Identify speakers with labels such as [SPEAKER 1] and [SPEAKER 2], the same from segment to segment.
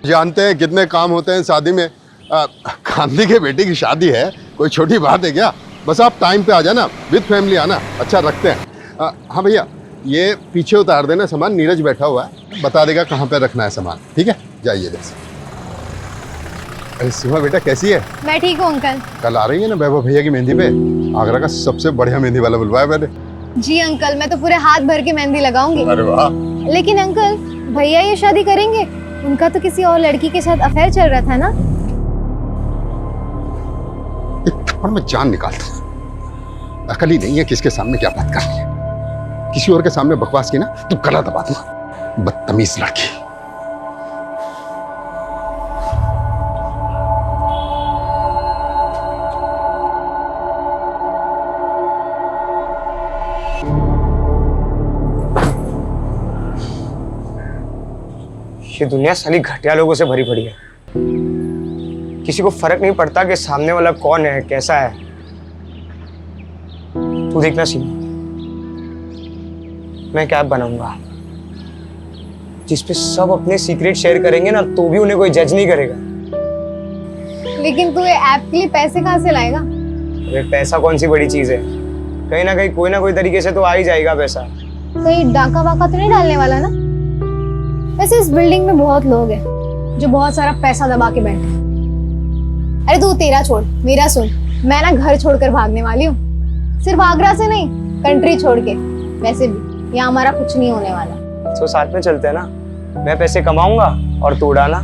[SPEAKER 1] जानते हैं कितने काम होते हैं शादी में। गांधी के बेटी की शादी है, कोई छोटी बात है क्या? बस आप टाइम पे आ जाना, विद फैमिली आना। अच्छा रखते हैं। हाँ भैया, ये पीछे उतार देना सामान, नीरज बैठा हुआ है, बता देगा कहाँ पे रखना है सामान। ठीक है, जाइए जैसे। अरे सीमा बेटा कैसी है?
[SPEAKER 2] मैं ठीक हूँ अंकल।
[SPEAKER 1] कल आ रही है ना वैभव भैया की मेहंदी पे? आगरा का सबसे बढ़िया मेहंदी वाला बुलवाया मैंने।
[SPEAKER 2] जी अंकल, मैं तो पूरे हाथ भर के मेहंदी लगाऊंगी।
[SPEAKER 1] अरे वाह।
[SPEAKER 2] लेकिन अंकल, भैया ये शादी करेंगे? उनका तो किसी और लड़की के साथ अफेयर चल रहा था ना?
[SPEAKER 1] एक थप्पड़ में जान निकालता हूँ। अकल ही नहीं है किसके सामने क्या बात कर रही है। किसी और के सामने बकवास की ना तो गला दबा दूंगा। बदतमीज लड़की।
[SPEAKER 3] ये दुनिया साली घटिया लोगों से भरी पड़ी है। किसी को फर्क नहीं पड़ता कि सामने वाला कौन है, कैसा है। तू देखना सीमा, मैं क्या बनाऊंगा जिसपे सब अपने सीक्रेट शेयर करेंगे ना, तो भी उन्हें कोई जज नहीं करेगा।
[SPEAKER 2] लेकिन तू ये ऐप के लिए पैसे कहाँ से लाएगा?
[SPEAKER 3] अरे पैसा कौन सी बड़ी चीज है, कहीं ना कोई तरीके से तो आ ही जाएगा पैसा।
[SPEAKER 2] कहीं डाका वाका तो नहीं डालने वाला ना? वैसे इस बिल्डिंग में बहुत लोग हैं जो बहुत सारा पैसा दबा के बैठे हैं। अरे तू तेरा छोड़, मेरा सुन। मैं ना घर छोड़कर भागने वाली हूँ, सिर्फ आगरा से नहीं, कंट्री छोड़ के। वैसे भी यहाँ हमारा कुछ नहीं होने वाला।
[SPEAKER 3] तो साथ में चलते हैं ना, मैं पैसे कमाऊंगा और तू उड़ाना।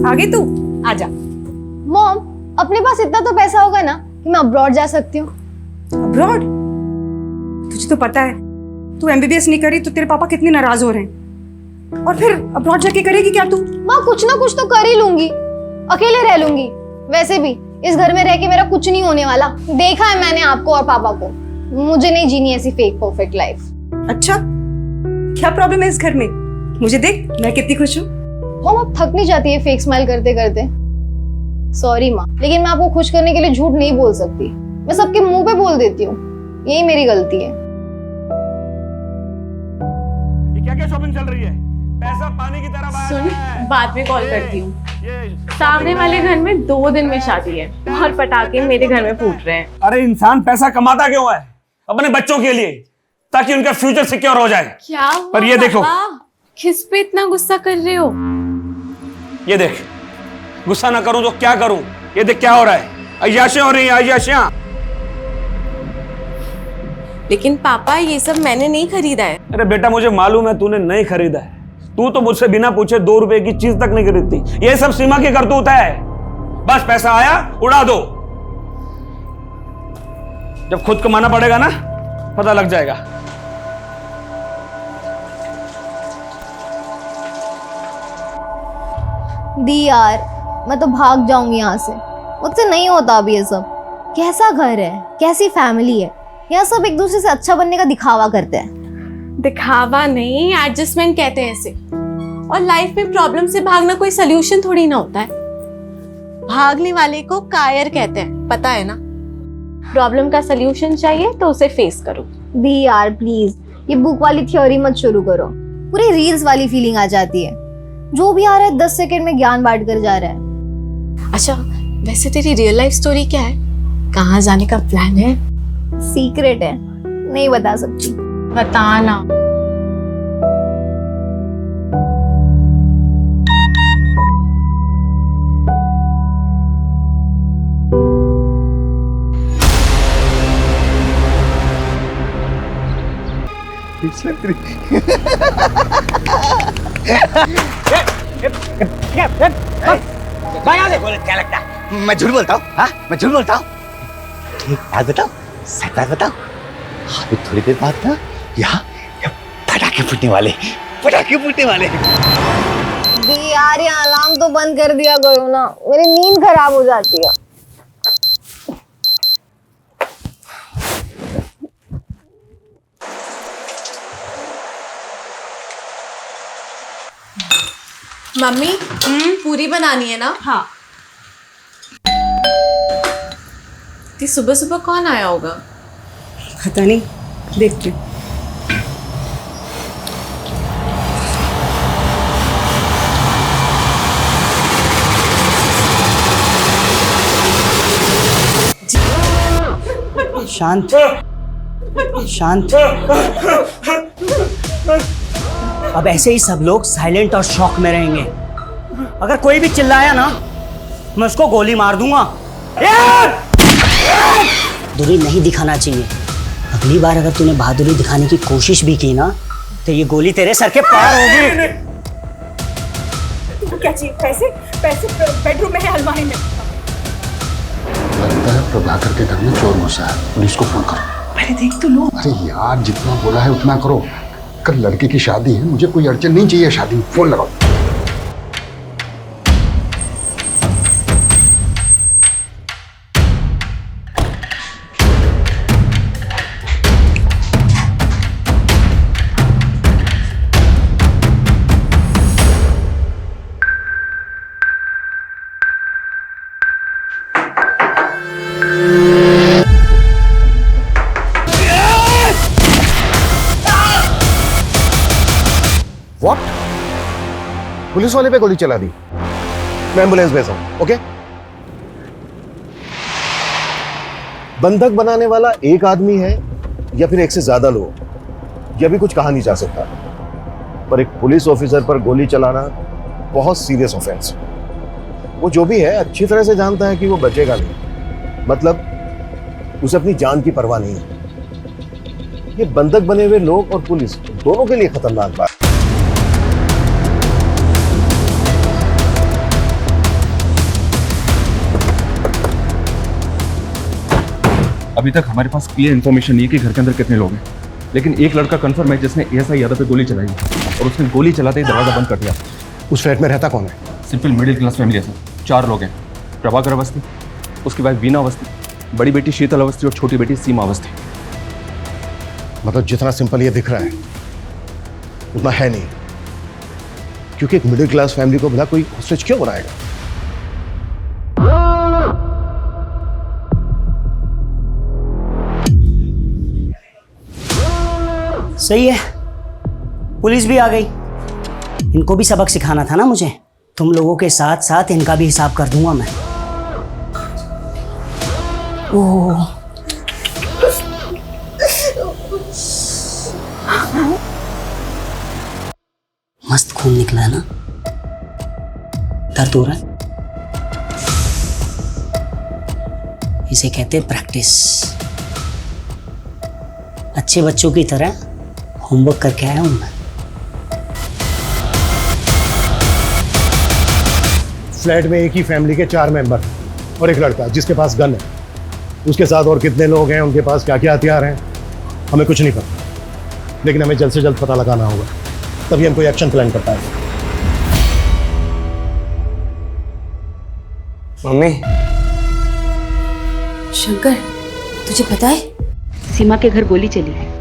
[SPEAKER 4] आगे तू आजा।
[SPEAKER 2] मॉम, अपने पास इतना तो पैसा होगा ना कि मैं अब्रॉड जा सकती हूँ।
[SPEAKER 4] अब्रॉड? तुझे तो पता है तू एमबीबीएस नहीं करी तो तेरे पापा कितने नाराज हो रहे हैं। और फिर अब्रॉड जाके करेगी क्या तू?
[SPEAKER 2] माँ कुछ ना कुछ तो कर ही लूंगी, अकेले रह लूंगी। वैसे भी इस घर में रह के मेरा कुछ नहीं होने वाला। देखा है मैंने आपको और पापा को। मुझे नहीं जीनी ऐसी फेक परफेक्ट लाइफ।
[SPEAKER 4] अच्छा, क्या प्रॉब्लम है इस घर में? मुझे देख, मैं कितनी खुश हूँ।
[SPEAKER 2] मॉम आप थक नहीं जाती है फेक स्माइल करते करते? सॉरी माँ, लेकिन मैं आपको खुश करने के लिए झूठ नहीं बोल सकती। मैं सबके मुंह पे बोल देती हूँ, यही मेरी गलती है।
[SPEAKER 5] ये क्या क्या शॉपिंग चल रही है? पैसा पानी की तरह बहा रहा है।
[SPEAKER 6] सुन, बाद में कॉल करती हूँ। सामने वाले घर में 2 दिन में शादी है और पटाखे मेरे घर में फूट रहे हैं।
[SPEAKER 5] अरे इंसान पैसा कमाता क्यों है? अपने बच्चों के लिए, ताकि उनका फ्यूचर सिक्योर हो जाए।
[SPEAKER 6] क्या
[SPEAKER 5] पर ये देखो,
[SPEAKER 6] किस पे इतना गुस्सा कर रहे हो?
[SPEAKER 5] ये देख, गुस्सा ना करूं तो क्या करूं? ये देख क्या हो रहा है, अय्याशियां हो रही हैं, अय्याशियां।
[SPEAKER 6] लेकिन पापा ये सब मैंने नहीं खरीदा है।
[SPEAKER 5] अरे बेटा मुझे मालूम है तूने नहीं खरीदा है। तू तो मुझसे बिना पूछे 2 रुपए की चीज तक नहीं खरीदती। ये सब सीमा की करतूत है। बस पैसा आया उड़ा दो। जब खुद कमाना पड़ेगा ना, पता लग जाएगा।
[SPEAKER 2] दी यार, मैं तो भाग जाऊंगी यहाँ से। मुझसे नहीं होता अभी ये सब। कैसा घर है, कैसी फैमिली है। यहाँ सब एक दूसरे से अच्छा बनने का दिखावा करते हैं।
[SPEAKER 6] दिखावा नहीं, एडजस्टमेंट कहते हैं इसे। और लाइफ में प्रॉब्लम से भागना कोई सोल्यूशन थोड़ी ना होता है। भागने वाले को कायर कहते हैं, पता है ना? प्रॉब्लम का सोल्यूशन चाहिए तो उसे फेस करो।
[SPEAKER 2] दी यार प्लीज, ये बुक वाली थ्योरी मत शुरू करो। पूरी रील्स वाली फीलिंग आ जाती है। जो भी आ रहा है 10 सेकंड में ज्ञान बांट कर जा रहा है।
[SPEAKER 6] अच्छा, वैसे तेरी रियल लाइफ स्टोरी क्या है? कहाँ जाने का प्लान है?
[SPEAKER 2] सीक्रेट है, नहीं बता सकती।
[SPEAKER 6] बताना।
[SPEAKER 7] क्या लगता है मैं झूठ बोलता हूँ? हाँ, मैं झूठ बोलता हूँ। ठीक बात बताओ, सच बात बताओ। अभी थोड़ी देर बाद ना यहाँ पटाखे फूटने वाले, पटाखे फूटने वाले।
[SPEAKER 2] दी यार ये अलार्म तो बंद कर दिया करो ना, मेरी नींद खराब हो जाती है।
[SPEAKER 6] मम्मी, पूरी बनानी है ना?
[SPEAKER 4] हाँ।
[SPEAKER 6] कि सुबह सुबह कौन आया होगा?
[SPEAKER 4] पता नहीं, देखती हूँ।
[SPEAKER 8] शांत शांत। अब ऐसे ही सब लोग साइलेंट और शॉक में रहेंगे। अगर कोई भी चिल्लाया ना, मैं उसको गोली मार दूंगा। बहादुरी नहीं दिखाना चाहिए। अगली बार अगर तूने बहादुरी दिखाने की कोशिश भी की ना, तो ये गोली तेरे सर के पार होगी।
[SPEAKER 4] क्या चाहिए? पैसे? पैसे बेडरूम में है, अलमारी में।
[SPEAKER 1] लगता है प्रभाकर के घर में चोर घुसा है, पुलिस को फोन करो।
[SPEAKER 4] अरे देख तो लो।
[SPEAKER 1] अरे यार, जितना बोला है उतना करो। कल लड़के की शादी है, मुझे कोई अड़चन नहीं चाहिए शादी में। फोन लगाओ।
[SPEAKER 9] व्हाट? पुलिस वाले पे गोली चला दी। मैं एम्बुलेंस भेजा हूं, ओके? बंधक बनाने वाला एक आदमी है या फिर एक से ज्यादा लोग, यह भी कुछ कहा नहीं जा सकता। पर एक पुलिस ऑफिसर पर गोली चलाना बहुत सीरियस ऑफेंस। वो जो भी है अच्छी तरह से जानता है कि वो बचेगा नहीं। मतलब उसे अपनी जान की परवाह नहीं है। ये बंधक बने हुए लोग और पुलिस दोनों के लिए खतरनाक बात।
[SPEAKER 10] अभी तक हमारे पास क्लियर इन्फॉर्मेशन नहीं है कि घर के अंदर कितने लोग हैं, लेकिन एक लड़का कंफर्म है जिसने एएसआई यादव पे गोली चलाई और उसने गोली चलाते ही दरवाजा बंद कर दिया।
[SPEAKER 9] उस फ्लैट में रहता कौन है?
[SPEAKER 10] सिंपल मिडिल क्लास फैमिली है सर। 4 लोग हैं। प्रभाकर अवस्थी, उसकी वाइफ वीना अवस्थी, बड़ी बेटी शीतल अवस्थी और छोटी बेटी सीमा अवस्थी।
[SPEAKER 9] मतलब जितना सिंपल ये दिख रहा है उतना है नहीं, क्योंकि एक मिडिल क्लास फैमिली को भला कोई हॉस्टेज क्यों बनाएगा?
[SPEAKER 8] सही है, पुलिस भी आ गई। इनको भी सबक सिखाना था ना मुझे। तुम लोगों के साथ साथ इनका भी हिसाब कर दूंगा मैं। ओह, मस्त खून निकला है ना? दर्द हो रहा है? इसे कहते हैं प्रैक्टिस। अच्छे बच्चों की तरह होमवर्क करके आया हूं मैं।
[SPEAKER 9] फ्लैट में एक ही फैमिली के 4 मेंबर और एक लड़का जिसके पास गन है। उसके साथ और कितने लोग हैं, उनके पास क्या क्या हथियार हैं, हमें कुछ नहीं पता। लेकिन हमें जल्द से जल्द पता लगाना होगा, तभी हम कोई एक्शन प्लान कर पाएंगे।
[SPEAKER 3] मम्मी,
[SPEAKER 4] शंकर, तुझे पता है
[SPEAKER 11] सीमा के घर गोली चली है।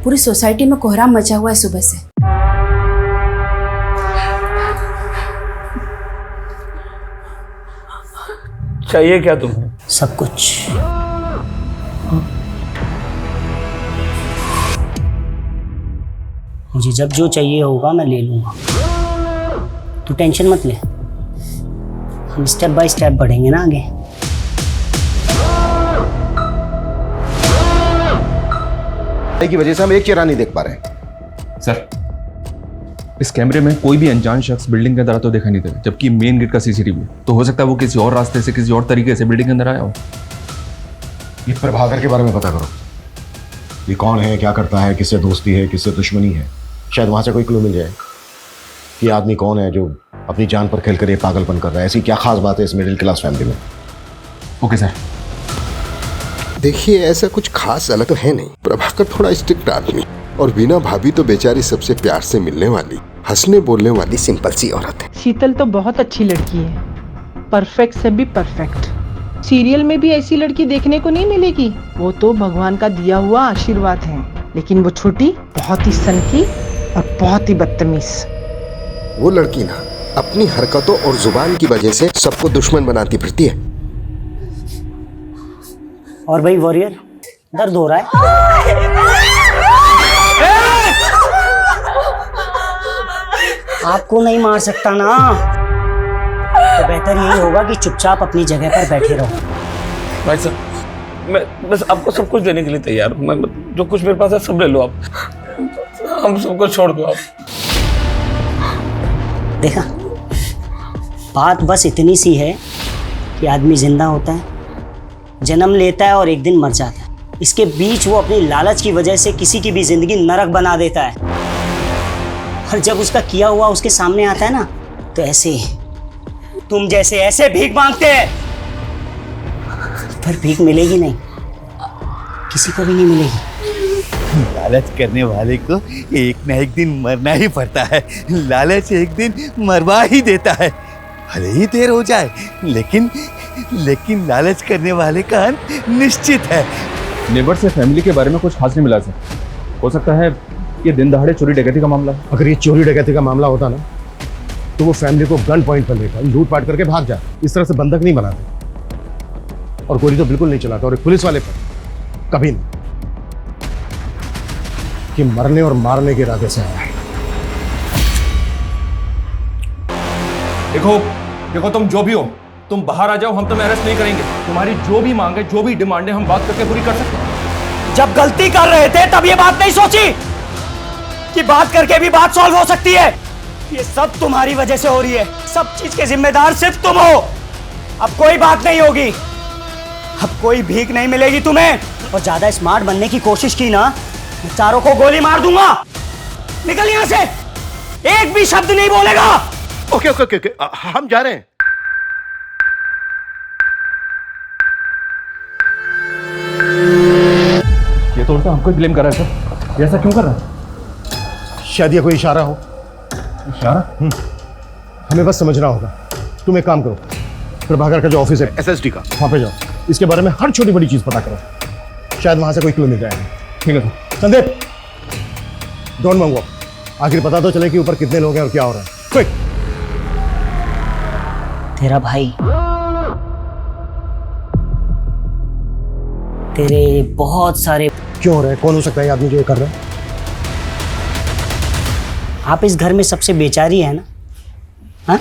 [SPEAKER 4] पूरी सोसाइटी में कोहराम मचा हुआ है सुबह से।
[SPEAKER 5] चाहिए क्या तुम्हें?
[SPEAKER 8] सब कुछ। मुझे जब जो चाहिए होगा मैं ले लूंगा। तू टेंशन मत ले, हम स्टेप बाय स्टेप बढ़ेंगे ना आगे।
[SPEAKER 9] की वजह से हम एक चेहरा नहीं देख पा रहे।
[SPEAKER 10] सर, इस कैमरे में कोई भी अनजान शख्स बिल्डिंग के अंदर आता तो देखा नहीं दे, जबकि मेन गेट का सीसीटीवी है। तो हो सकता है वो किसी और रास्ते से, किसी और तरीके से बिल्डिंग के अंदर आया हो।
[SPEAKER 9] ये प्रभाकर के बारे में पता करो। ये कौन है, क्या करता है, किससे दोस्ती है, किससे दुश्मनी है। शायद वहां से कोई क्लू मिल जाए कि आदमी कौन है जो अपनी जान पर खेल कर ये पागलपन कर रहा है। ऐसी क्या खास बात है इस मिडिल क्लास फैमिली में?
[SPEAKER 10] Okay sir.
[SPEAKER 1] देखिए, ऐसा कुछ खास अलग तो है नहीं। प्रभाकर थोड़ा स्ट्रिक्ट आदमी और वीना भाभी तो बेचारी सबसे प्यार से मिलने वाली, हंसने बोलने वाली सिंपल सी औरत है।
[SPEAKER 11] शीतल तो बहुत अच्छी लड़की है, परफेक्ट से भी परफेक्ट। सीरियल में भी ऐसी लड़की देखने को नहीं मिलेगी। वो तो भगवान का दिया हुआ आशीर्वाद है। लेकिन वो छोटी बहुत ही सनकी और बहुत ही बदतमीज।
[SPEAKER 1] वो लड़की ना अपनी हरकतों और जुबान की वजह से सबको दुश्मन बनाती फिरती है।
[SPEAKER 8] और भाई वॉरियर, दर्द हो रहा है? आपको नहीं मार सकता ना, तो बेहतर यही होगा कि चुपचाप अपनी जगह पर बैठे रहो।
[SPEAKER 5] भाई साहब, मैं बस आपको सब कुछ देने के लिए तैयार हूँ। मैं जो कुछ मेरे पास है सब ले लो आप, हम सबको छोड़ दो आप।
[SPEAKER 8] देखा, बात बस इतनी सी है कि आदमी जिंदा होता है, जन्म लेता है और एक दिन मर जाता है। इसके बीच वो अपनी लालच की वजह से किसी की भी जिंदगी नरक बना देता है। और जब उसका किया हुआ उसके सामने आता है ना, तो ऐसे तुम जैसे ऐसे भीख मांगते हैं, पर भीख मिलेगी नहीं, किसी को भी नहीं मिलेगी।
[SPEAKER 7] लालच करने वाले को एक ना एक दिन मरना ही पड़ता है। लालच एक दिन मरवा ही देता है, भले ही देर हो जाए, लेकिन लालच करने वाले का अंत निश्चित है।
[SPEAKER 10] नेबर से फैमिली के बारे में कुछ खास नहीं मिला सर। हो सकता है ये दिन दहाड़े चोरी डकैती का मामला है।
[SPEAKER 9] अगर ये चोरी डकैती का मामला होता ना, तो वो फैमिली को गन पॉइंट पर लेकर लूटपाट करके भाग जाते। इस तरह से बंधक नहीं बनाते, और गोली तो बिल्कुल नहीं चलाता। और एक पुलिस वाले पर कभी नहीं, कि मरने और मारने के इरादे से आया।
[SPEAKER 10] देखो तुम जो भी हो, तुम बाहर आ जाओ, हम तुम्हें अरेस्ट नहीं करेंगे। तुम्हारी जो भी मांग है, जो भी डिमांड है, हम बात करके पूरी कर सकते हैं।
[SPEAKER 8] जब गलती कर रहे थे तब ये बात नहीं सोची कि बात करके भी बात सॉल्व हो सकती है। ये सब तुम्हारी वजह से हो रही है, सब चीज के जिम्मेदार सिर्फ तुम हो। अब कोई बात नहीं होगी, अब कोई भीख नहीं मिलेगी तुम्हें। और ज्यादा स्मार्ट बनने की कोशिश की ना, मैं चारों को गोली मार दूंगा। निकल यहां से, एक भी शब्द नहीं बोलेगा।
[SPEAKER 9] ओके ओके ओके ओके, हम जा रहे हैं।
[SPEAKER 10] ये तो उल्टा हमको ब्लेम कर रहा है सर। ये ऐसा क्यों कर रहा है?
[SPEAKER 9] शायद ये कोई इशारा हो।
[SPEAKER 10] इशारा?
[SPEAKER 9] हमें बस समझना होगा। तुम एक काम करो, प्रभाकर का जो ऑफिस है एसएसडी का, वहां पे जाओ, इसके बारे में हर छोटी बड़ी चीज पता करो। शायद वहां से कोई क्लू मिल जाएगा।
[SPEAKER 10] ठीक है सर।
[SPEAKER 9] संदीप, डोंट मंगो, आखिर पता तो चले कि ऊपर कितने लोग हैं और क्या हो रहा है। क्विक।
[SPEAKER 8] तेरा भाई, तेरे बहुत सारे
[SPEAKER 9] क्यों हो रहे हैं? कौन हो सकता है ये आदमी जो ये कर रहा है?
[SPEAKER 8] आप इस घर में सबसे बेचारी है ना? हाँ?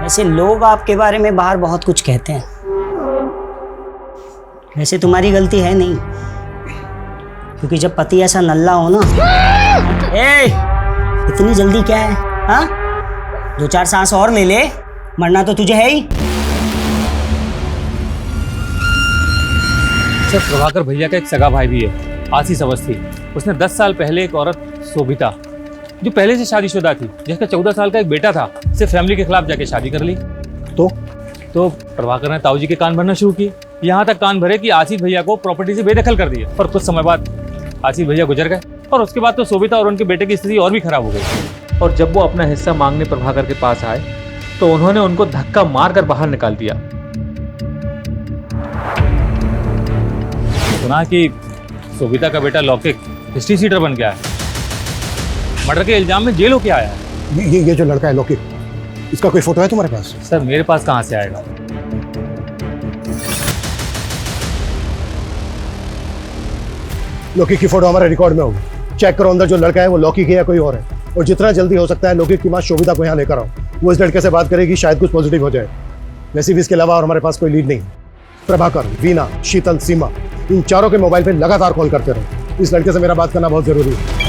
[SPEAKER 8] वैसे लोग आपके बारे में बाहर बहुत कुछ कहते हैं, वैसे तुम्हारी गलती है नहीं, क्योंकि जब पति ऐसा नल्ला हो ना। ए, इतनी जल्दी क्या है? हाँ, 2-4 सांस और ले ले, मरना तो तुझे है ही।
[SPEAKER 12] सर, प्रभाकर भैया का एक सगा भाई भी है, आशीष अवस्थी। उसने 10 साल पहले एक औरत शोभिता, जो पहले से शादीशुदा थी, जिसका 14 साल का एक बेटा था, से फैमिली के खिलाफ जाके शादी कर ली। तो प्रभाकर ने ताऊ जी के कान भरना शुरू किए, यहाँ तक कान भरे कि आशीष भैया को प्रॉपर्टी से बेदखल कर दिया। और कुछ समय बाद आशीष भैया गुजर गए, और उसके बाद तो शोभिता और उनके बेटे की स्थिति और भी खराब हो गई। और जब वो अपना हिस्सा मांगने प्रभाकर के पास आए, तो उन्होंने उनको धक्का मारकर बाहर निकाल दिया। सुना कि शोभिता का बेटा लौकिक हिस्ट्री सीटर बन गया है, मर्डर के इल्जाम में जेल होके आया है।
[SPEAKER 9] ये जो लड़का है लौकिक, इसका कोई फोटो है तुम्हारे पास?
[SPEAKER 12] सर, मेरे पास कहाँ से आएगा?
[SPEAKER 9] लौकिक की फोटो हमारे रिकॉर्ड में होगी। चेक करो अंदर जो लड़का है वो लौकिक है या कोई और है। और जितना जल्दी हो सकता है लौकिक की माँ शोभिता को यहाँ लेकर आओ। वो इस लड़के से बात करेगी, शायद कुछ पॉजिटिव हो जाए। वैसे भी इसके अलावा और हमारे पास कोई लीड नहीं। प्रभाकर, वीना, शीतल, सीमा, इन चारों के मोबाइल पे लगातार कॉल करते रहो। इस लड़के से मेरा बात करना बहुत जरूरी है।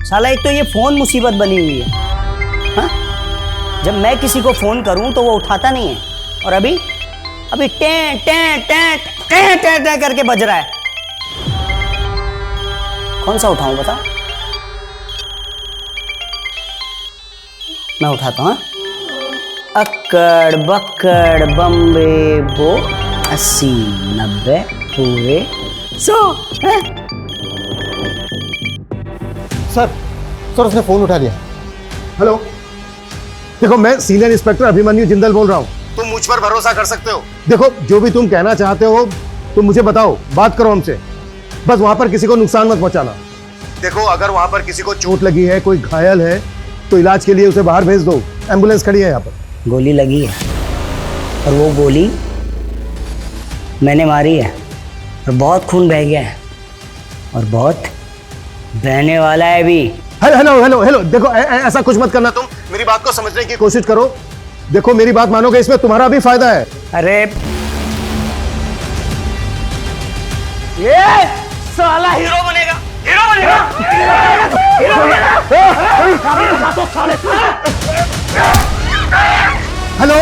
[SPEAKER 8] साला, एक तो ये फोन मुसीबत बनी हुई है। हाँ? जब मैं किसी को फोन करूं तो वो उठाता नहीं है, और अभी टें टें टें टें टें टें करके बज रहा है। कौन सा उठाऊं बता? मैं उठाता हूं। अक्कड़ बक्कड़ बम्बे बो 80 90 पूरे 100।
[SPEAKER 9] सर उसने फोन उठा लिया। हेलो, देखो मैं सीनियर इंस्पेक्टर अभिमन्यु जिंदल बोल रहा हूँ। तुम मुझ पर भरोसा कर सकते हो। देखो, जो भी तुम कहना चाहते हो तुम मुझे बताओ, बात करो हमसे। बस वहां पर किसी को नुकसान मत पहुंचाना। देखो, अगर वहां पर किसी को चोट लगी है, कोई घायल है, तो इलाज के लिए उसे बाहर भेज दो। एम्बुलेंस खड़ी है यहाँ पर।
[SPEAKER 8] गोली लगी है और वो गोली मैंने मारी है और बहुत खून बह गया है और बहुत बहने वाला है भी।
[SPEAKER 9] हेलो हेलो हेलो हेलो, देखो ऐसा कुछ मत करना, तुम मेरी बात को समझने की कोशिश करो। देखो मेरी बात मानोगे, इसमें तुम्हारा भी फायदा है।
[SPEAKER 8] अरे ये साला हीरो बनेगा, हीरो बनेगा, हीरो बनेगा।
[SPEAKER 9] हेलो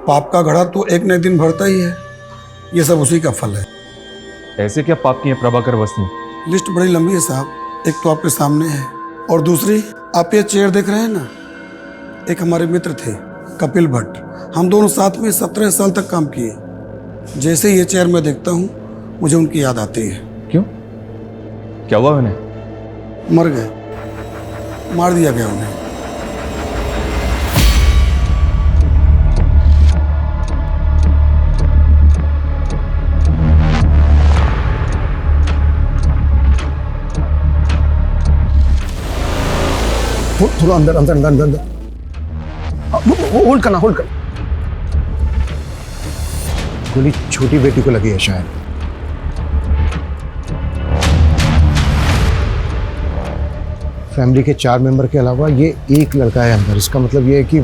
[SPEAKER 13] पाप का घड़ा तो एक न एक दिन भरता ही है, ये सब उसी का फल है।
[SPEAKER 10] ऐसे क्या पाप की है प्रभाकर वस्ती?
[SPEAKER 13] लिस्ट बड़ी लंबी है साहब, एक तो आपके सामने है और दूसरी आप ये चेयर देख रहे हैं ना, एक हमारे मित्र थे कपिल भट्ट, हम दोनों साथ में 17 साल तक काम किए। जैसे ये चेयर मैं देखता हूँ मुझे उनकी याद आती है।
[SPEAKER 10] क्यों, क्या हुआ उन्हें?
[SPEAKER 13] मर गए, मार दिया गया उन्हें।
[SPEAKER 9] थोड़ा अंदर अंदर अंदर अंदर, होल्ड करना, होल्ड कर। गोली छोटी बेटी को लगी है शायद। फैमिली के 4 मेंबर के अलावा ये एक लड़का है अंदर, इसका मतलब ये है कि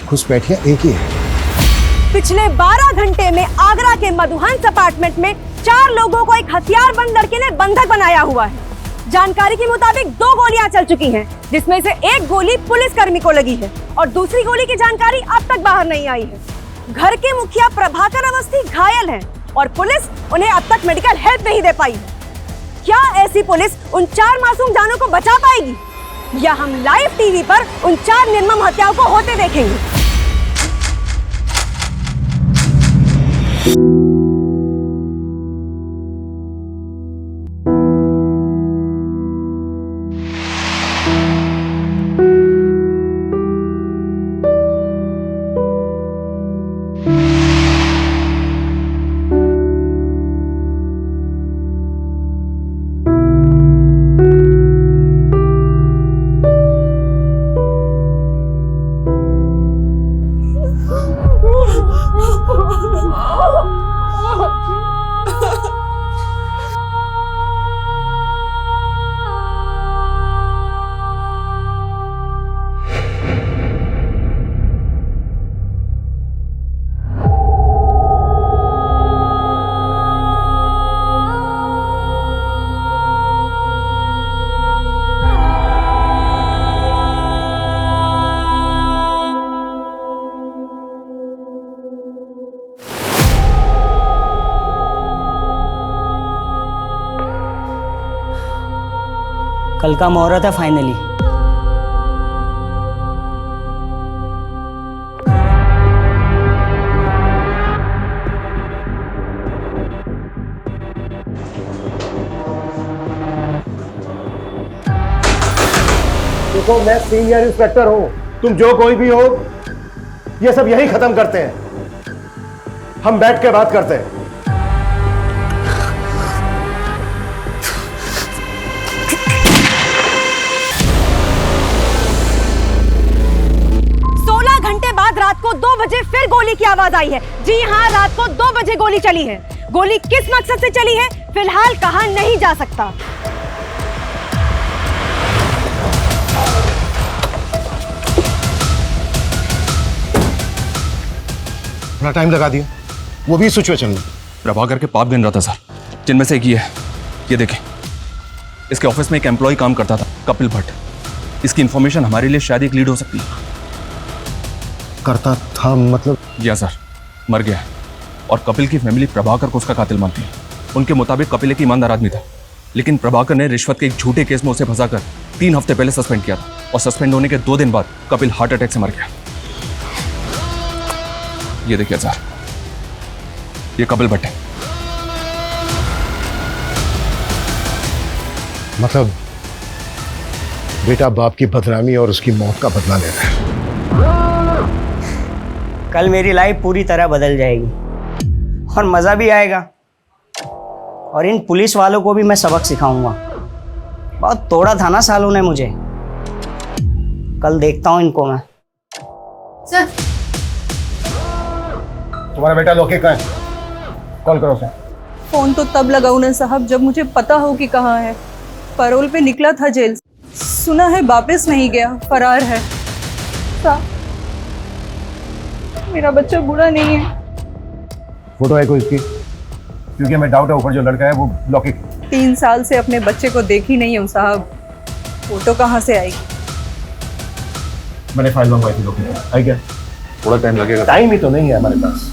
[SPEAKER 9] घुसपैठिया एक ही है।
[SPEAKER 14] पिछले 12 घंटे में आगरा के मधुहंस अपार्टमेंट में 4 लोगों को एक हथियारबंद लड़के ने बंधक बनाया हुआ है। जानकारी के मुताबिक 2 गोलियां चल चुकी हैं, जिसमें से एक गोली पुलिसकर्मी को लगी है और दूसरी गोली की जानकारी अब तक बाहर नहीं आई है। घर के मुखिया प्रभाकर अवस्थी घायल हैं और पुलिस उन्हें अब तक मेडिकल हेल्प नहीं दे पाई है। क्या ऐसी पुलिस उन 4 मासूम जानों को बचा पाएगी, या हम लाइव टीवी पर उन 4 निर्मम हत्याओं को होते देखेंगे?
[SPEAKER 8] कल का मुहूर्त है फाइनली।
[SPEAKER 9] देखो मैं सीनियर इंस्पेक्टर हूं, तुम जो कोई भी हो, ये सब यही खत्म करते हैं। हम बैठ के बात करते हैं।
[SPEAKER 14] 16 घंटे बाद रात को 2 बजे फिर गोली की आवाज आई है। जी हाँ, रात को 2 बजे गोली चली है। गोली किस मकसद से चली है फिलहाल कहा नहीं जा सकता।
[SPEAKER 9] थोड़ा टाइम लगा दिया, वो भी सिचुएशन में।
[SPEAKER 10] प्रभाकर के पाप गिन रहा था सर, जिनमें से एक ये है, ये देखें। इसके ऑफिस में एक एम्प्लॉय काम करता था, कपिल भट्ट। इसकी इंफॉर्मेशन हमारे लिए शायद एक लीड हो सकती है।
[SPEAKER 9] करता था मतलब?
[SPEAKER 10] या सर, मर गया है और कपिल की फैमिली प्रभाकर को उसका कातिल मानती है। उनके मुताबिक कपिल एक ईमानदार आदमी था, लेकिन प्रभाकर ने रिश्वत के एक झूठे केस में उसे फंसाकर 3 हफ्ते पहले सस्पेंड किया था और सस्पेंड होने के 2 दिन बाद कपिल हार्ट अटैक से मर गया। ये देखिए सर, ये कपिल भट्ट है।
[SPEAKER 9] मतलब बेटा बाप की बदनामी और उसकी मौत का बदला ले रहा है।
[SPEAKER 8] कल मेरी लाइफ पूरी तरह बदल जाएगी और मज़ा भी आएगा, और इन पुलिस वालों को भी मैं सबक सिखाऊंगा। बहुत तोड़ा था ना सालों ने मुझे, कल देखता हूँ इनको मैं।
[SPEAKER 2] सर,
[SPEAKER 9] तुम्हारा बेटा लोके कहाँ है? कॉल करो उसे।
[SPEAKER 15] फोन तो तब लगाऊं ना साहब जब मुझे पता हो कि कहाँ है। पैरोल पे निकला था जेल से, सुना है वापस नहीं गया, फरार है। साहब, मेरा बच्चा बुरा नहीं है।
[SPEAKER 9] फोटो है कोई इसकी? क्योंकि हमें डाउट है ऊपर जो लड़का है वो लोके।
[SPEAKER 15] 3 साल से अपने बच्चे को देखी नहीं हूँ साहब, फोटो कहाँ से आएगी?
[SPEAKER 9] मैंने फाइल मंगवाई थी लोके, आई क्या? थोड़ा टाइम लगेगा। टाइम ही तो नहीं है हमारे पास।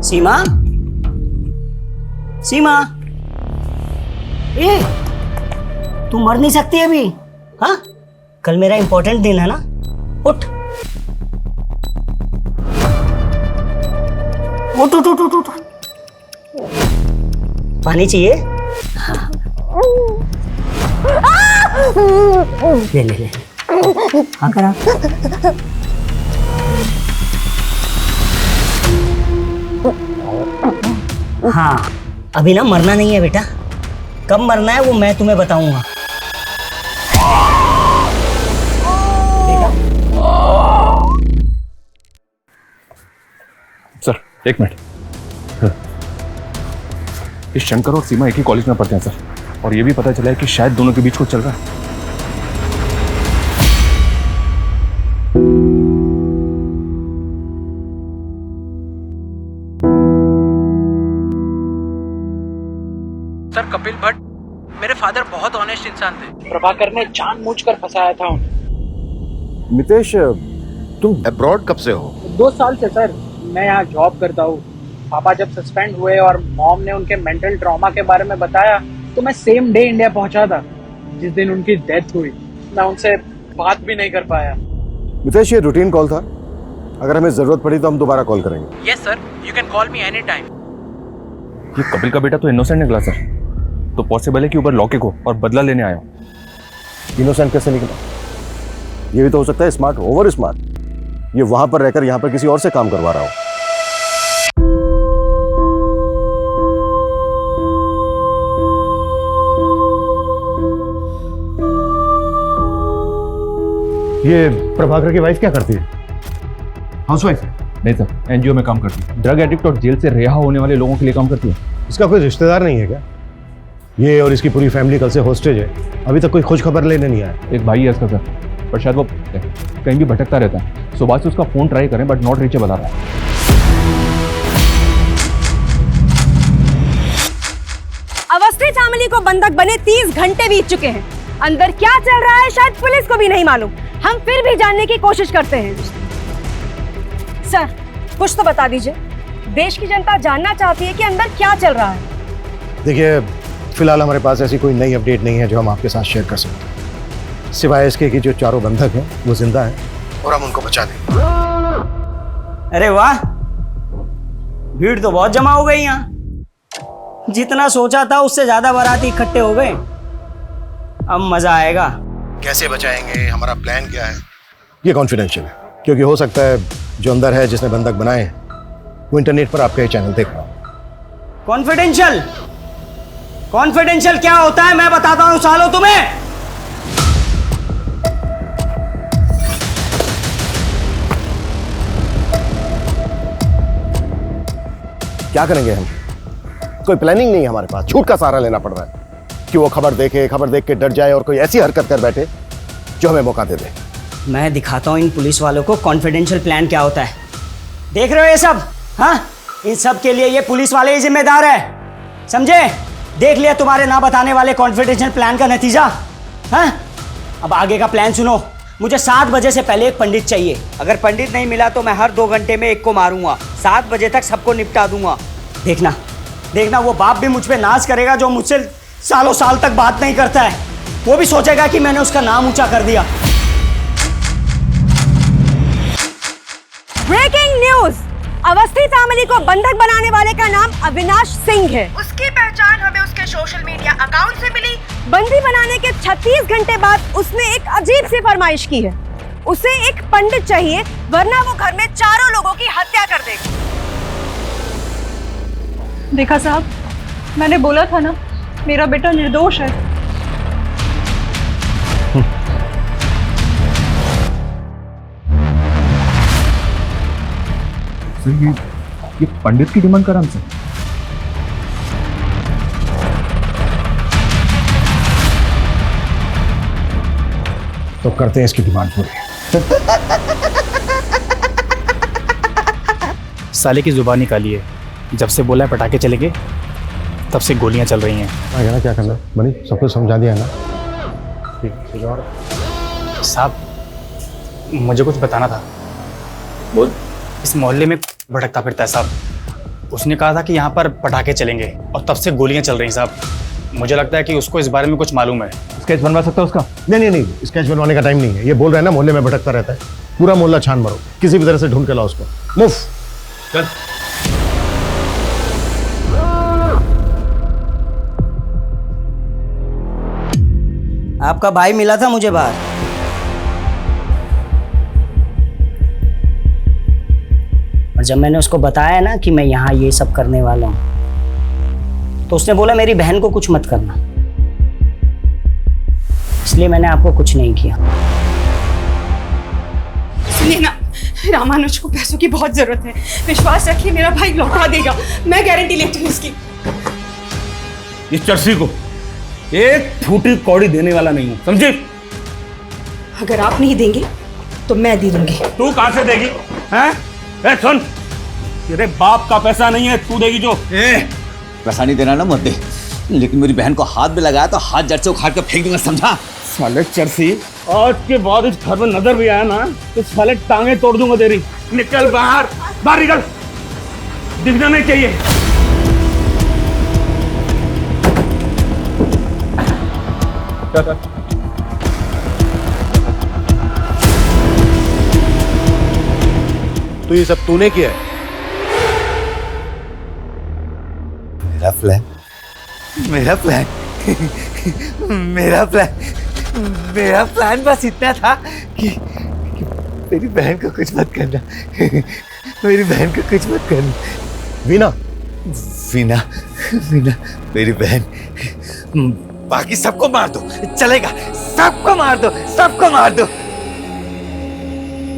[SPEAKER 8] सीमा, सीमा, ए, तू मर नहीं सकती अभी? हाँ, कल मेरा इंपॉर्टेंट दिन है ना, उठ उठ उठ उठ उठ उठ। पानी चाहिए? ले ले ले, हाँ करा। हाँ, अभी ना मरना नहीं है बेटा, कब मरना है वो मैं तुम्हें बताऊंगा।
[SPEAKER 10] सर एक मिनट, इस शंकर और सीमा एक ही कॉलेज में पढ़ते हैं सर, और ये भी पता चला है कि शायद दोनों के बीच कुछ चल रहा है।
[SPEAKER 16] सर कपिल भट्ट मेरे फादर बहुत ऑनेस्ट इंसान थे, प्रभाकर ने जानबूझकर फंसाया था उन्हें।
[SPEAKER 9] मितेश, तुम अब्रॉड कब से हो?
[SPEAKER 16] 2 साल से सर, मैं यहाँ जॉब करता हूँ। पापा जब सस्पेंड हुए और मॉम ने उनके मेंटल ट्रॉमा के बारे में बताया तो मैं सेम डे इंडिया पहुंचा था जिस दिन उनकी डेथ हुई। मैं उनसे बात भी नहीं कर पाया।
[SPEAKER 9] मितेश, ये रूटीन कॉल था, अगर हमें जरूरत पड़ी तो हम दोबारा कॉल करेंगे।
[SPEAKER 16] Yes sir, you can call me any time.
[SPEAKER 10] ये कपिल का बेटा तो इनोसेंट निकला सर, तो पॉसिबल है कि ऊपर लौके को और बदला लेने आया।
[SPEAKER 9] इनोसेंट कैसे निकला? ये भी तो हो सकता है स्मार्ट, ओवर स्मार्ट। ये वहां पर रहकर यहाँ पर किसी और से काम करवा रहा हो। ये प्रभाकर की वाइफ क्या करती है? हाउसवाइफ है?
[SPEAKER 10] नहीं सर, एनजीओ में काम करती है, ड्रग एडिक्ट और जेल से रिहा होने वाले लोगों के लिए काम करती है।
[SPEAKER 9] इसका कोई रिश्तेदार नहीं है क्या? ये और इसकी पूरी फैमिली कल से हॉस्टेज है, अभी तक कोई खोज खबर लेने नहीं आया।
[SPEAKER 10] एक भाई है इसका सर, पर शायद वो कहीं भी भटकता रहता है। सुबह से उसका फोन ट्राई करें बट नॉट रीचेबल आ रहा है।
[SPEAKER 14] अवस्थी फैमिली को बंधक बने 30 घंटे बीत चुके हैं। अंदर क्या चल रहा है शायद पुलिस को भी नहीं मालूम। हम फिर भी जानने की कोशिश करते हैं। सर, कुछ तो बता दीजिए, देश की जनता जानना चाहती है कि अंदर क्या चल रहा है।
[SPEAKER 9] देखिए, फिलहाल हमारे पास ऐसी कोई नई अपडेट नहीं है जो हम आपके साथ शेयर कर सकते हैं, सिवाय इसके कि जो चारों बंधक हैं वो जिंदा हैं और हम उनको बचा लेंगे।
[SPEAKER 8] अरे वाह, भीड़ तो बहुत जमा हो गई यहाँ। जितना सोचा था उससे ज्यादा बाराती इकट्ठे हो गए। अब मजा आएगा।
[SPEAKER 9] कैसे बचाएंगे, हमारा प्लान क्या है, ये कॉन्फिडेंशियल है, क्योंकि हो सकता है जो अंदर है जिसने बंधक बनाए हैं वो इंटरनेट पर आपका ये चैनल देख रहा हो।
[SPEAKER 8] कॉन्फिडेंशियल? कॉन्फिडेंशियल क्या होता है मैं बताता हूँ सालों तुम्हें।
[SPEAKER 9] क्या करेंगे हम? कोई प्लानिंग नहीं है हमारे पास, झूठ का सहारा लेना पड़ रहा है कि वो खबर देखे, खबर देख के डर जाए और कोई ऐसी हरकत कर बैठे जो हमें मौका दे दे।
[SPEAKER 8] मैं दिखाता हूँ इन पुलिस वालों को कॉन्फिडेंशियल प्लान क्या होता है। देख रहे हो ये सब? हाँ, इन सब के लिए ये पुलिस वाले ही जिम्मेदार है, समझे? देख लिया तुम्हारे ना बताने वाले कॉन्फिडेंशियल प्लान का नतीजा। हाँ, अब आगे का प्लान सुनो। मुझे 7 बजे से पहले एक पंडित चाहिए। अगर पंडित नहीं मिला तो मैं हर 2 घंटे में एक को मारूंगा। 7 बजे तक सबको निपटा दूंगा। देखना देखना, वो बाप भी मुझ पे नाज करेगा जो मुझसे सालों साल तक बात नहीं करता है। वो भी सोचेगा कि मैंने उसका नाम ऊंचा कर दिया।
[SPEAKER 14] ब्रेकिंग न्यूज, अवस्थी फैमिली को बंधक बनाने वाले का नाम अविनाश सिंह है। उसकी पहचान हमें उसके सोशल मीडिया अकाउंट से मिली। बंदी बनाने के 36 घंटे बाद उसने एक अजीब सी फरमाइश की है। उसे एक पंडित चाहिए, वरना वो घर में चारों लोगों की हत्या कर देगा।
[SPEAKER 15] देखा साहब, मैंने बोला था ना, मेरा बेटा निर्दोष है।
[SPEAKER 10] सर ये पंडित की डिमांड करा हमसे।
[SPEAKER 9] तो करते हैं इसकी डिमांड पूरी।
[SPEAKER 12] साले की जुबान निकाली है। जब से बोला है पटाखे चलेंगे, तब से गोलियां चल रही हैं।
[SPEAKER 9] आगे ना क्या करना बनी, सब कुछ समझा दिया है ना। ठीक और
[SPEAKER 12] साहब, मुझे कुछ बताना था। बोल। इस मोहल्ले में भटकता फिरता है साहब। उसने कहा था कि यहाँ पर पटाखे चलेंगे और तब से गोलियां चल रही हैं साहब। मुझे लगता है कि उसको इस बारे में कुछ मालूम है।
[SPEAKER 9] स्केच बनवा सकता है उसका? नहीं, स्केच बनवाने का टाइम नहीं है। ये बोल रहे हैं ना मोहल्ले में भटकता रहता है। पूरा मोहल्ला छान मारो, किसी भी तरह से ढूंढ के लाओ उसको। मूव।
[SPEAKER 12] चल।
[SPEAKER 17] आपका भाई मिला था मुझे बाहर। और जब मैंने उसको बताया ना कि मैं यहाँ ये सब करने वाला हूँ, तो उसने बोला मेरी बहन को कुछ मत करना। इसलिए मैंने आपको कुछ नहीं किया।
[SPEAKER 4] सुनिए ना, रामानुज को पैसों की बहुत जरूरत है। विश्वास रखिए, मेरा भाई लौटा देगा। मैं गारंटी लेती हूँ इसकी।
[SPEAKER 5] इस चर्सी को एक फूटी कौड़ी देने वाला नहीं हूं, समझे?
[SPEAKER 4] अगर आप नहीं देंगे तो मैं दे दूंगी।
[SPEAKER 5] तू कहां से देगी? हैं? ए सुन, तेरे बाप का पैसा नहीं है, तू देगी जो।
[SPEAKER 7] पैसा नहीं देना ना मत दे, लेकिन मेरी बहन को हाथ में लगाया तो हाथ जड़ से उखाड़ कर फेंक दूंगा, समझा?
[SPEAKER 5] साले चर्सी, आज के बाद इस घर में नजर भी आया ना तो साले टांगे तोड़ दूंगा तेरी। निकल बाहर, बाहर निकल, दिखना नहीं चाहिए।
[SPEAKER 9] तो ये सब तूने किया है?
[SPEAKER 7] मेरा प्लान मेरा प्लान बस इतना था कि मेरी बहन को कुछ मत करना। मेरी बहन को कुछ मत करना।
[SPEAKER 9] वीना
[SPEAKER 7] मेरी बहन। बाकी सबको मार दो, चलेगा। सबको मार दो।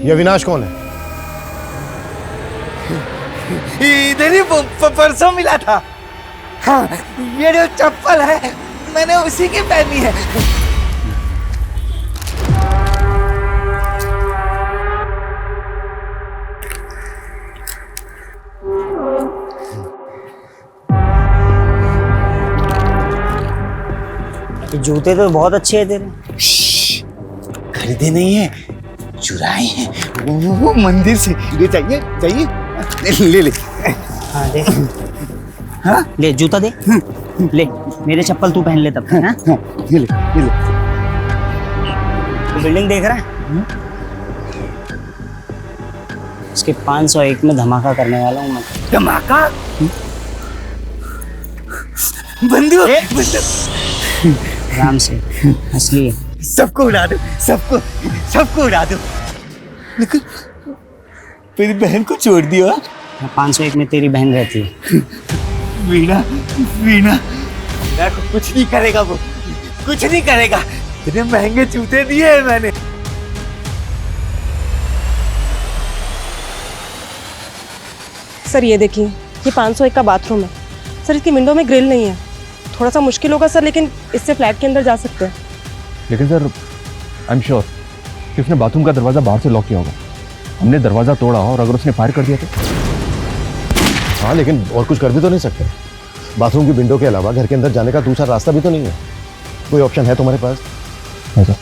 [SPEAKER 9] ये अविनाश कौन है?
[SPEAKER 7] इधर ही परसों मिला था। हाँ, ये जो चप्पल है मैंने उसी की पहनी है।
[SPEAKER 17] जूते तो बहुत अच्छे हैं तेरे।
[SPEAKER 7] खरीदे नहीं है, चुराए हैं। वो मंदिर से। ये चाहिए ले।
[SPEAKER 17] हाँ दे। हाँ ले, जूता दे। ले, मेरे चप्पल तू पहन ले तब। हाँ?
[SPEAKER 7] ये ले।
[SPEAKER 17] तो बिल्डिंग देख रहा है? इसके 501 में धमाका करने वाला हूँ मैं।
[SPEAKER 7] धमाका? बंदूक।
[SPEAKER 17] आराम से, असली।
[SPEAKER 7] सबको उड़ा दो, सबको उड़ा दो। लेकिन मेरी बहन को छोड़ दिया।
[SPEAKER 17] 501 में तेरी बहन रहती है।
[SPEAKER 7] वीणा कुछ नहीं करेगा, वो कुछ नहीं करेगा। इतने महंगे जूते दिए हैं मैंने।
[SPEAKER 14] सर ये देखिए, ये 501 का बाथरूम है। सर इसकी विंडो में ग्रिल नहीं है। थोड़ा सा मुश्किल होगा सर, लेकिन इससे फ्लैट के अंदर जा सकते हैं।
[SPEAKER 10] लेकिन सर आई एम श्योर कि उसने बाथरूम का दरवाजा बाहर से लॉक किया होगा। हमने दरवाजा तोड़ा और अगर उसने फायर कर दिया तो?
[SPEAKER 9] हाँ, लेकिन और कुछ कर भी तो नहीं सकते। बाथरूम की विंडो के अलावा घर के अंदर जाने का दूसरा रास्ता भी तो नहीं है। कोई ऑप्शन है तुम्हारे पास?
[SPEAKER 10] है सर।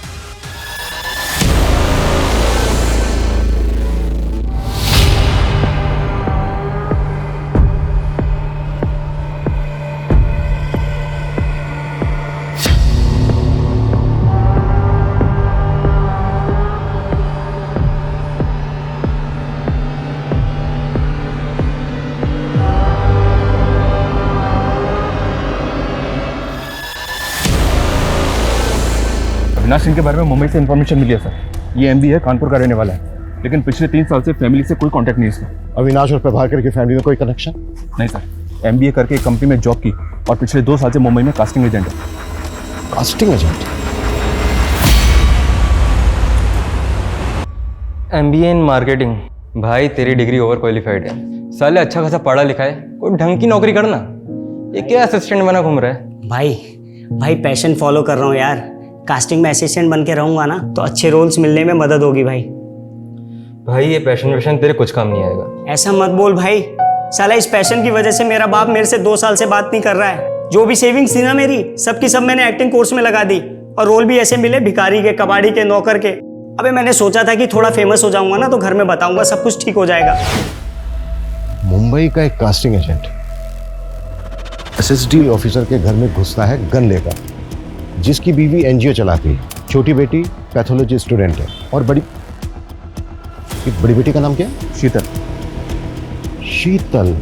[SPEAKER 10] अविनाश सिंह के बारे में मुंबई से इन्फॉर्मेशन मिली है सर। ये MBA कानपुर का रहने वाला है, लेकिन पिछले 3 साल से फैमिली से कोई कांटेक्ट नहीं है इसका।
[SPEAKER 9] अविनाश और प्रभाकर की फैमिली में कोई कनेक्शन?
[SPEAKER 10] नहीं सर, MBA करके एक कंपनी में जॉब की और पिछले 2 साल से मुंबई में कास्टिंग एजेंट है।
[SPEAKER 9] Casting agent?
[SPEAKER 18] MBA in marketing. भाई तेरी डिग्री ओवर क्वालिफाइड है, साले अच्छा खासा पढ़ा लिखा है, कोई ढंग की नौकरी करना। ये क्या असिस्टेंट बना घूम रहा है?
[SPEAKER 17] भाई पैशन फॉलो कर रहा हूँ यार। कास्टिंग में असिस्टेंट बन के रहूंगा ना तो अच्छे रोल्स मिलने में मदद होगी भाई।
[SPEAKER 18] ये पैशन तेरे कुछ काम नहीं आएगा।
[SPEAKER 17] ऐसा मत बोल भाई, साला इस पैशन की वजह से मेरा बाप मेरे से 2 साल से बात नहीं कर रहा है। जो भी सेविंग्स थी ना मेरी, सब की सब मैंने एक्टिंग कोर्स में लगा दी, और रोल भी ऐसे मिले भिखारी के, कबाड़ी के, नौकर के। अबे मैंने सोचा था कि थोड़ा फेमस हो जाऊंगा ना तो घर में बताऊंगा, सब कुछ ठीक हो जाएगा।
[SPEAKER 9] मुंबई का एक कास्टिंग एजेंट SSD ऑफिसर के घर में घुसता है गन लेकर, जिसकी बीवी NGO चलाती है, छोटी बेटी पैथोलॉजी स्टूडेंट है, और बड़ी बेटी का नाम क्या है?
[SPEAKER 10] शीतल।
[SPEAKER 9] शीतल,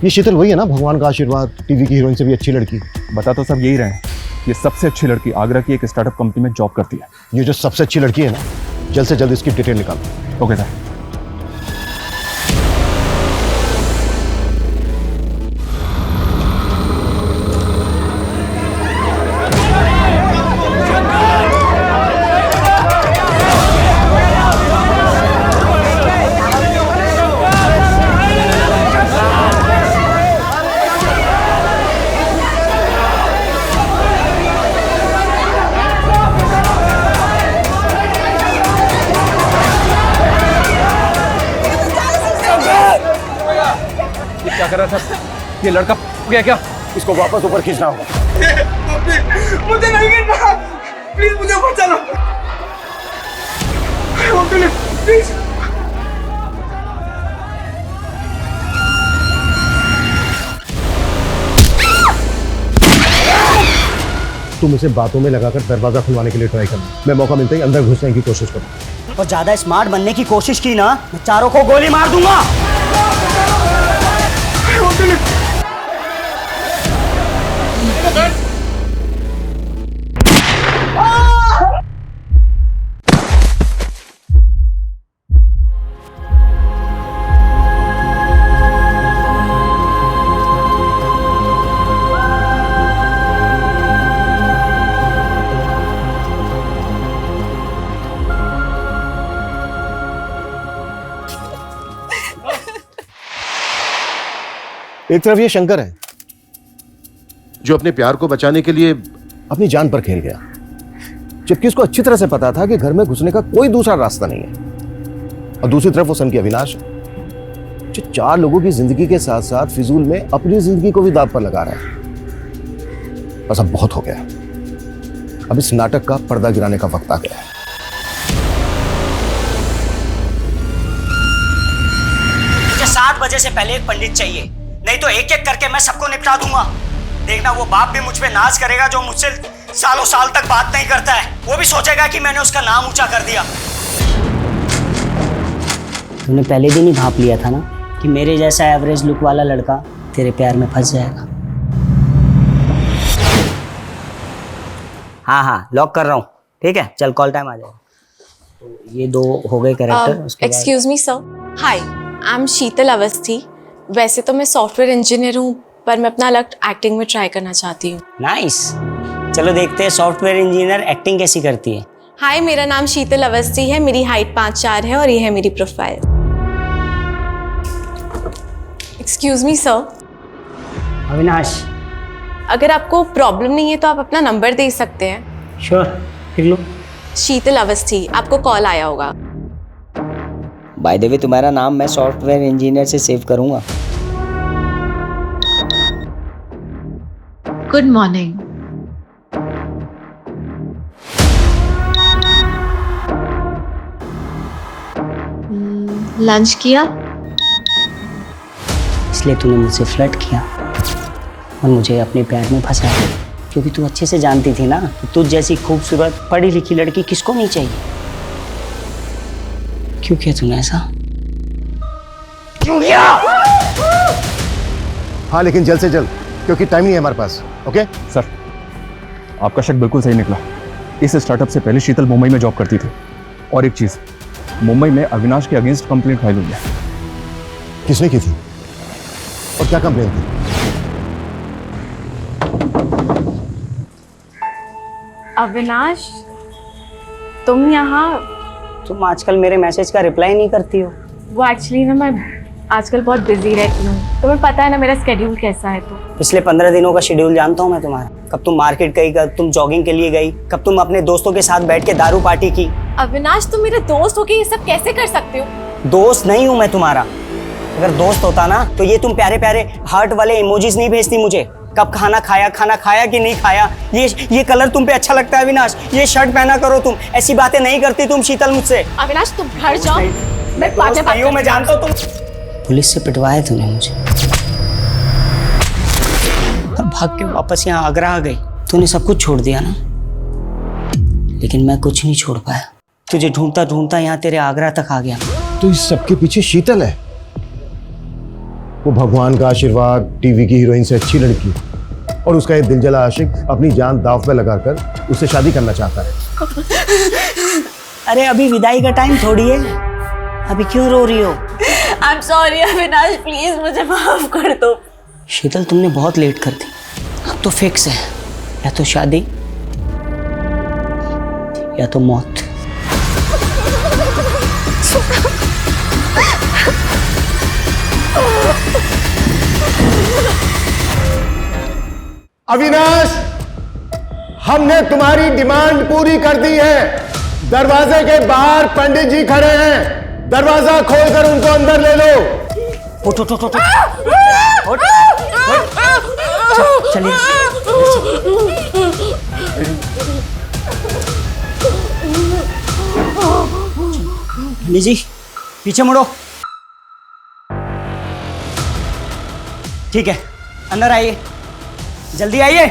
[SPEAKER 9] ये शीतल वही है ना, भगवान का आशीर्वाद, टीवी की हीरोइन से भी अच्छी लड़की।
[SPEAKER 10] बता तो सब यही रहे हैं, ये सबसे अच्छी लड़की आगरा की एक स्टार्टअप कंपनी में जॉब करती है।
[SPEAKER 9] ये जो सबसे अच्छी लड़की है ना, जल्द से जल्द इसकी डिटेल निकालो।
[SPEAKER 10] Okay sir. क्या कर रहा था? ये लड़का गया क्या?
[SPEAKER 9] इसको वापस ऊपर खींचना होगा।
[SPEAKER 8] मुझे नहीं गिरना, प्लीज मुझे ऊपर चलो। प्लीज।
[SPEAKER 9] तुम इसे बातों में लगाकर दरवाजा खुलवाने के लिए ट्राई करना। मैं मौका मिलते ही अंदर घुसने की कोशिश करूँ।
[SPEAKER 17] और ज्यादा स्मार्ट बनने की कोशिश की ना, मैं चारों को गोली मार दूंगा।
[SPEAKER 9] एक तरफ ये शंकर है जो अपने प्यार को बचाने के लिए अपनी जान पर खेल गया, जबकि उसको अच्छी तरह से पता था कि घर में घुसने का कोई दूसरा रास्ता नहीं है। और दूसरी तरफ वो सन की अविनाश जो 4 लोगों की जिंदगी के साथ साथ फिजूल में अपनी जिंदगी को भी दांव पर लगा रहा है। बस अब बहुत हो गया, अब इस नाटक का पर्दा गिराने का वक्त आ गया है।
[SPEAKER 17] मुझे 7 बजे से पहले एक पंडित चाहिए, नहीं तो एक एक करके मैं सबको निपटा दूंगा। देखना वो बाप भी मुझ पे नाज करेगा जो मुझसे सालों साल तक बात नहीं करता है। वो भी सोचेगा कि मैंने उसका नाम ऊंचा कर दिया। तूने पहले दिन ही भाप लिया था ना कि मेरे जैसा एवरेज लुक वाला लड़का तेरे प्यार में फंस जाएगा। हाँ लॉक कर रहा हूँ, ठीक है? चल कॉल टाइम आ जाएगा। तो ये 2 हो गए character.
[SPEAKER 6] Excuse me sir, hi I am Sheetal Awasthi. वैसे तो मैं सॉफ्टवेयर इंजीनियर हूँ, पर मैं अपना लक एक्टिंग में ट्राई करना चाहती हूँ।
[SPEAKER 17] नाइस, चलो देखते हैं सॉफ्टवेयर इंजीनियर एक्टिंग कैसी करती है।
[SPEAKER 6] हाय, मेरा नाम शीतल अवस्थी है, मेरी हाइट 5'4" है और ये है मेरी profile. Excuse me sir.
[SPEAKER 17] Avinash,
[SPEAKER 6] अगर आपको प्रॉब्लम नहीं है तो आप अपना नंबर दे सकते हैं।
[SPEAKER 17] श्योर, लिख लो।
[SPEAKER 6] शीतल अवस्थी, आपको कॉल आया होगा।
[SPEAKER 17] बाय द वे तुम्हारा नाम मैं सॉफ्टवेयर इंजीनियर से सेव करूंगा।
[SPEAKER 19] Good morning. लंच किया?
[SPEAKER 17] इसलिए तूने मुझसे फ्लर्ट किया और मुझे अपने प्यार में फंसाया, क्योंकि तू अच्छे से जानती थी ना कि तुझ जैसी खूबसूरत पढ़ी लिखी लड़की किसको नहीं चाहिए। क्यों किया तूने ऐसा? क्यों किया?
[SPEAKER 9] हाँ, लेकिन जल्द से जल्द, क्योंकि टाइम नहीं है हमारे पास। ओके
[SPEAKER 10] सर, आपका शक बिल्कुल सही निकला। इस स्टार्टअप से पहले शीतल मुंबई में जॉब करती थी। और एक चीज, मुंबई में अविनाश के अगेंस्ट कंप्लेंट फाइल हुई है।
[SPEAKER 9] किसने की थी और क्या कंप्लेंट थी?
[SPEAKER 6] अविनाश, तुम यहाँ?
[SPEAKER 17] तुम आजकल मेरे मैसेज का रिप्लाई नहीं करती हो।
[SPEAKER 6] वो एक्चुअली ना मैं आजकल बहुत बिजी रहती हूँ, तुम्हें पता है ना मेरा स्केड्यूल कैसा है। तो
[SPEAKER 17] पिछले 15 दिनों का शेड्यूल जानता हूँ मैं तुम्हारा। कब तुम मार्केट गई, कब तुम जॉगिंग के लिए गई, कब तुम अपने दोस्तों के साथ बैठ के दारू पार्टी की।
[SPEAKER 6] अविनाश, तुम मेरे दोस्त हो के ये सब कैसे कर सकते हो?
[SPEAKER 17] दोस्त नहीं हूँ मैं तुम्हारा। अगर दोस्त होता ना तो ये तुम प्यारे प्यारे हार्ट वाले इमोजीज नहीं भेजती मुझे। कब खाना खाया कि नहीं खाया, ये कलर तुम पे अच्छा लगता है अविनाश, ये शर्ट पहना करो तुम, ऐसी बातें नहीं करती तुम शीतल मुझसे।
[SPEAKER 6] अविनाश, तुम घर जाओ, मैं बाद में बात
[SPEAKER 17] करूंगी। मैं जानता हूँ तुम पुलिस से पिटवाया तूने मुझे और भाग के वापस यहाँ आगरा आ गई। तूने सब कुछ छोड़ दिया ना, लेकिन मैं कुछ नहीं छोड़ पाया। तुझे ढूंढता ढूंढता यहाँ तेरे आगरा तक आ गया।
[SPEAKER 9] तो इस सबके पीछे शीतल है। वो भगवान का आशीर्वाद, टीवी की हीरोइन से अच्छी लड़की, और उसका एक दिलजला आशिक अपनी जान दांव पे लगाकर उससे शादी करना चाहता है।
[SPEAKER 17] अरे अभी विदाई का टाइम थोड़ी है, अभी क्यों रो रही हो?
[SPEAKER 6] I'm sorry अविनाश, प्लीज मुझे माफ कर दो।
[SPEAKER 17] शीतल, तुमने बहुत लेट कर दी। अब तो फिक्स है, या तो शादी या तो मौत।
[SPEAKER 9] अविनाश, हमने तुम्हारी डिमांड पूरी कर दी है। दरवाजे के बाहर पंडित जी खड़े हैं, दरवाजा खोलकर उनको अंदर ले लो।
[SPEAKER 17] उठ उठ उठ उठ चलिए। पंडित जी पीछे मुड़ो। ठीक है, अंदर आइए, जल्दी आइए।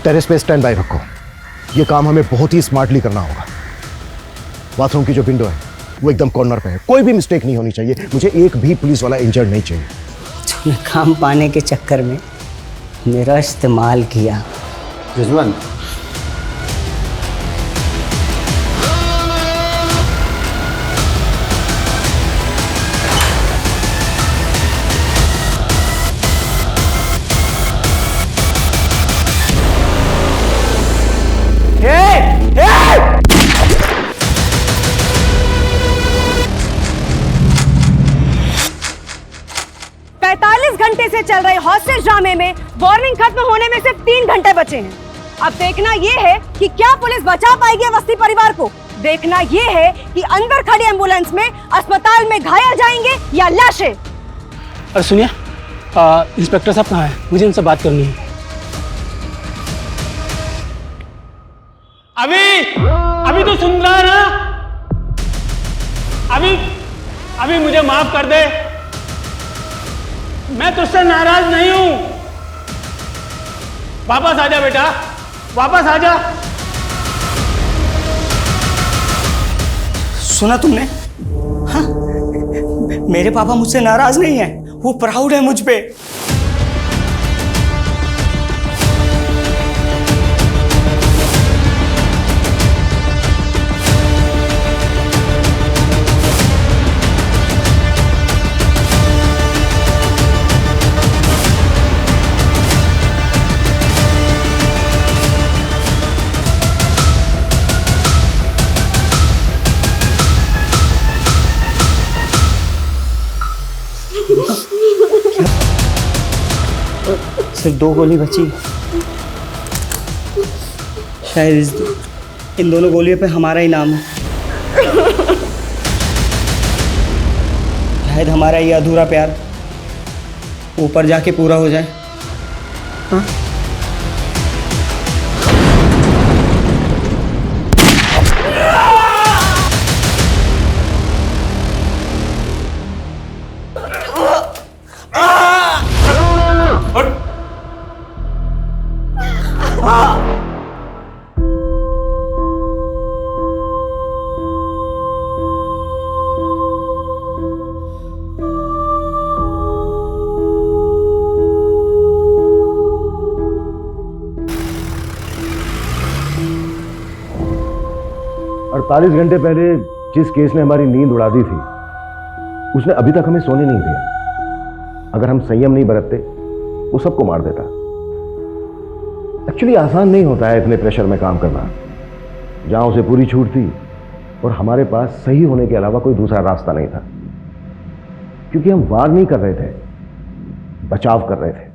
[SPEAKER 9] टेरेस पे स्टैंड बाय रखो, ये काम हमें बहुत ही स्मार्टली करना होगा। बाथरूम की जो विंडो है वो एकदम कॉर्नर पे है, कोई भी मिस्टेक नहीं होनी चाहिए। मुझे एक भी पुलिस वाला इंजर्ड नहीं चाहिए।
[SPEAKER 17] तूने काम पाने के चक्कर में मेरा इस्तेमाल किया।
[SPEAKER 9] रिजवान,
[SPEAKER 14] घंटे से चल रहे हॉस्टेज ड्रामे में वार्निंग खत्म होने में सिर्फ 3 घंटे बचे हैं। अब देखना ये है कि क्या पुलिस बचा पाएगी अवस्थी परिवार को। देखना ये है कि अंदर खड़ी एम्बुलेंस में अस्पताल में घायल जाएंगे या लाशें।
[SPEAKER 16] और सुनिए, इंस्पेक्टर साहब कहाँ हैं? मुझे उनसे बात करनी है।
[SPEAKER 5] अभी तो सुन रहा है ना? अभी मुझे माफ कर दे, मैं तुझसे नाराज नहीं हूं। वापस आजा बेटा, वापस आजा।
[SPEAKER 17] सुना तुमने? हाँ, मेरे पापा मुझसे नाराज नहीं है, वो प्राउड है मुझ पे। सिर्फ 2 गोली बची। शायद इन दोनों गोलियों पे हमारा ही नाम है। शायद हमारा ये अधूरा प्यार ऊपर जाके पूरा हो जाए। हाँ?
[SPEAKER 9] 48 घंटे पहले जिस केस ने हमारी नींद उड़ा दी थी उसने अभी तक हमें सोने नहीं दिया। अगर हम संयम नहीं बरतते वो सबको मार देता। एक्चुअली आसान नहीं होता है इतने प्रेशर में काम करना। जहां उसे पूरी छूट थी और हमारे पास सही होने के अलावा कोई दूसरा रास्ता नहीं था, क्योंकि हम वार नहीं कर रहे थे, बचाव कर रहे थे।